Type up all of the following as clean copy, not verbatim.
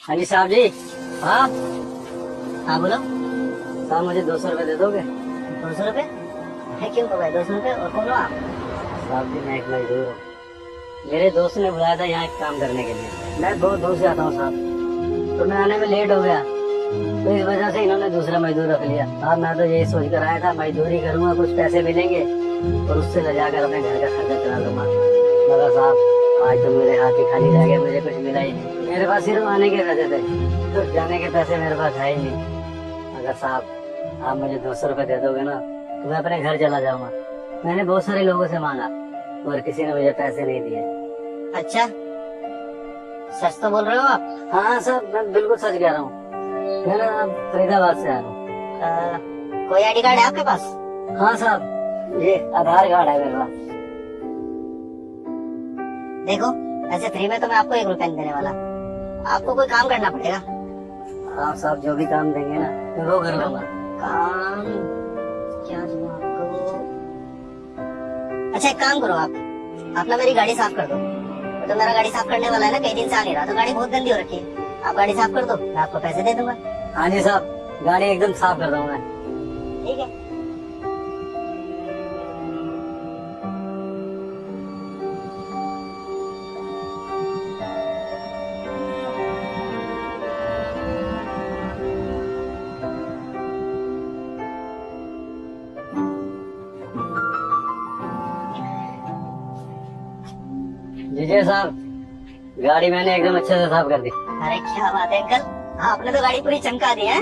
हाँ जी साहब जी। हाँ हाँ बोलो। साहब मुझे 200 रुपए दे दोगे? 200 रुपए? क्यों हो गए 200 रुपए? और कौन हो आप? साहब जी मैं एक मजदूर हूँ। मेरे दोस्त ने बुलाया था यहाँ काम करने के लिए। मैं बहुत दूर से आता हूँ साहब, तो मैं आने में लेट हो गया, तो इस वजह से इन्होंने दूसरा मजदूर रख लिया। साहब मैं तो यही सोच कर आया था मजदूरी करूंगा, कुछ पैसे मिलेंगे और उससे ले जाकर अपने घर का खर्चा चला लूंगा। मगर साहब आज तो मेरे हाथ ही खाली रह गए, मुझे कुछ मिला ही नहीं। मेरे पास सिर्फ आने के पैसे थे, तो जाने के पैसे मेरे पास है ही नहीं। अगर साहब आप मुझे 200 रुपए दे दोगे ना तो मैं अपने घर चला जाऊंगा। मैंने बहुत सारे लोगों से मांगा और किसी ने मुझे पैसे नहीं दिए। अच्छा, सच तो बोल रहे हो आप? हाँ सर मैं बिल्कुल सच कह रहा हूँ। मैं ना फरीदाबाद से आया हूँ। कोई आईडी कार्ड है आपके पास? हाँ साहब ये आधार कार्ड है मेरे पास। देखो, ऐसे फ्री में तो मैं आपको 1 रुपया नहीं देने वाला, आपको कोई काम करना पड़ेगा। आप साहब जो भी काम देंगे ना मैं वो कर लूंगा। काम क्या दूं आपको? अच्छा एक काम करो, आप ना मेरी गाड़ी साफ कर दो। तो मेरा गाड़ी साफ करने वाला है ना, कई दिन से आ नहीं रहा, तो गाड़ी बहुत गंदी हो रखी है। आप गाड़ी साफ कर दो, मैं आपको पैसे दे दूंगा। हाँ जी साहब गाड़ी एकदम साफ कर दूंगा। ठीक है। जी साहब गाड़ी मैंने एकदम अच्छे से साफ कर दी। अरे क्या बात है अंकल, आपने तो गाड़ी पूरी चमका दी है।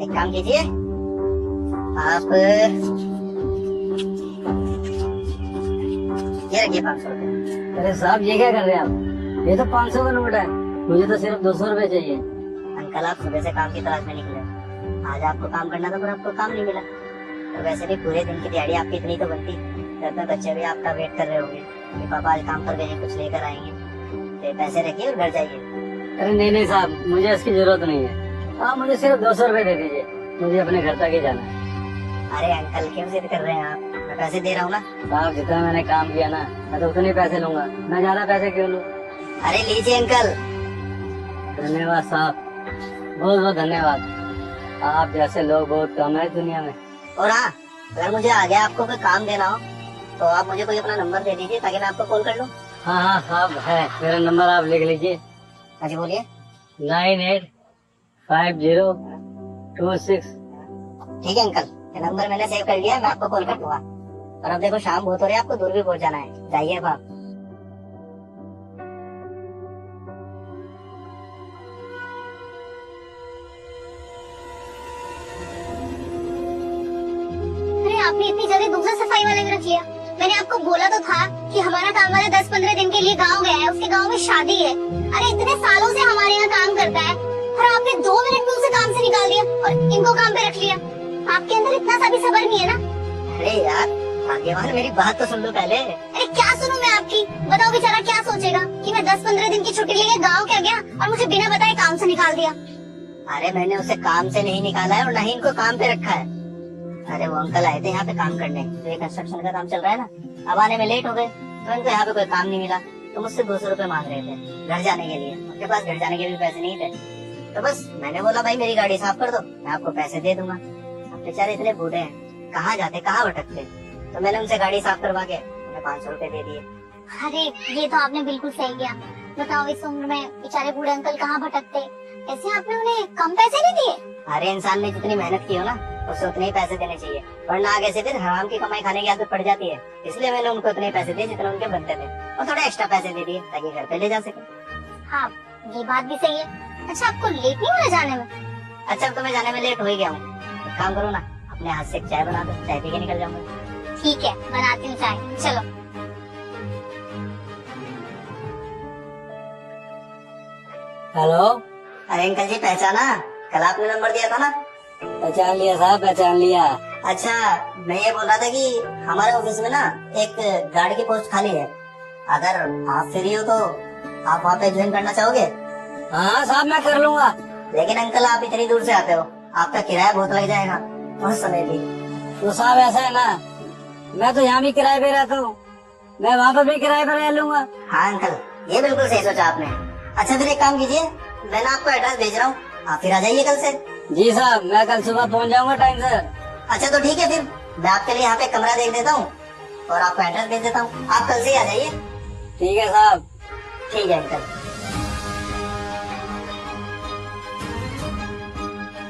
एक काम कीजिए, आप ये रखिए 500 रुपए। अरे साहब ये क्या कर रहे हैं आप? ये तो 500 का नोट है, मुझे तो सिर्फ 200 रुपए चाहिए। अंकल आप सुबह से काम की तलाश में निकले, आज आपको काम करना था पर आपको काम नहीं मिला। तो वैसे भी पूरे दिन की दिहाड़ी आपकी इतनी तो बनती, घर में बच्चे भी आपका वेट कर रहे होंगे कि पापा आज काम पर गए हैं, कुछ लेकर आएंगे। तो पैसे रखिए और घर जाइए। अरे नहीं साहब मुझे इसकी जरूरत नहीं है, आप मुझे सिर्फ 200 रुपए दे दीजिए, मुझे अपने घर तक ही जाना है। अरे अंकल क्यों जिद कर रहे हैं आप? मैं पैसे दे रहा हूँ ना। साहब जितना मैंने काम किया ना मैं तो उतने पैसे लूंगा, मैं ज्यादा पैसे क्यों लूँ? अरे लीजिए अंकल। धन्यवाद साहब, बहुत बहुत धन्यवाद। आप जैसे लोग बहुत कम है दुनिया में। और हाँ, अगर मुझे आगे आपको कोई काम देना हो तो आप मुझे कोई अपना नंबर दे दीजिए ताकि मैं आपको कॉल कर लूँ। हाँ हाँ साहब है, मेरा नंबर आप लिख लीजिए। हाँ जी बोलिए। 985026। ठीक है अंकल, ये नंबर मैंने सेव कर लिया, मैं आपको कॉल कर दूंगा। और अब देखो शाम बहुत हो रही है, आपको दूर भी पहुंचाना है, जाइए अब आप। अरे आपने इतनी जल्दी दूसरा सफाई वाले को रख लिया। मैंने आपको बोला तो था कि हमारा काम वाला 10-15 दिन के लिए गांव गया है, उसके गांव में शादी है। अरे इतने सालों से हमारे यहाँ काम करता है और आपने 2 मिनट में उसे काम से निकाल दिया और इनको काम पे रख लिया। आपके अंदर इतना सा भी सब्र नहीं है ना? अरे यार भाग्यवान, मेरी बात तो सुन लो पहले। अरे क्या सुनूं मैं आपकी? बताओ बेचारा क्या सोचेगा कि मैं 10-15 दिन की छुट्टी लेके गाँव क्या गया और मुझे बिना बताए काम से निकाल दिया। अरे मैंने उसे काम से नहीं निकाला है और न ही इनको काम पे रखा है। अरे वो अंकल आए थे यहाँ पे काम करने, तो ये कंस्ट्रक्शन का काम चल रहा है ना, अब आने में लेट हो गए तो इनको यहाँ पे कोई काम नहीं मिला, तो मुझसे 200 रुपए मांग रहे थे घर जाने के लिए। उनके पास घर जाने के भी पैसे नहीं थे, तो बस मैंने बोला भाई मेरी गाड़ी साफ कर दो, मैं आपको पैसे दे दूंगा। अब बेचारे इतने बूढ़े हैं, कहाँ जाते कहाँ भटकते, तो मैंने उनसे गाड़ी साफ करवा के उन्हें 500 रुपए दे दिए। अरे ये तो आपने बिल्कुल सही किया। बताओ इस उम्र में बेचारे बूढ़े अंकल कहाँ भटकते, ऐसे आपने उन्हें कम पैसे नहीं दिए? अरे इंसान ने जितनी मेहनत की हो ना उससे उतने ही पैसे देने चाहिए, वरना आगे से फिर हराम की कमाई खाने की आदत पड़ जाती है। इसलिए मैंने उनको उतने पैसे दिए जितने उनके बनते थे, और थोड़े एक्स्ट्रा पैसे दे दिए ताकि घर पे ले जा सके। हाँ ये बात भी सही है। अच्छा आपको लेट नहीं होना जाने में? अच्छा अब तो मैं जाने में लेट हो ही गया हूँ, एक काम करो ना, अपने हाथ से एक चाय बना दो, चाय पी के निकल जाऊंगा। ठीक है बनाती हूँ चाय, चलो। हेलो। अरे अंकल जी पहचाना? कल आपने नंबर दिया था ना? पहचान लिया साहब पहचान लिया। अच्छा मैं ये बोल रहा था कि हमारे ऑफिस में ना एक गार्ड की पोस्ट खाली है, अगर आप फ्री हो तो आप वहाँ पे ज्वाइन करना चाहोगे? हाँ साहब मैं कर लूंगा। लेकिन अंकल आप इतनी दूर से आते हो, आपका किराया बहुत लग जाएगा और समय भी। तो साहब ऐसा है ना, मैं तो यहाँ भी किराए पे रहता हूँ, मैं वहाँ पर भी किराए पर रह लूंगा। हाँ अंकल ये बिल्कुल सही सोचा आपने। अच्छा फिर एक काम कीजिए, मैं ना आपको एड्रेस भेज रहा हूँ, आप फिर आ जाइए कल से। जी साहब, मैं कल सुबह पहुंच जाऊंगा टाइम से। अच्छा तो ठीक है, फिर मैं आपके लिए यहाँ पे कमरा देख देता हूँ और आपको एड्रेस भेज देता हूँ, आप कल से ही आ जाइए। ठीक है साहब। ठीक है अंकल।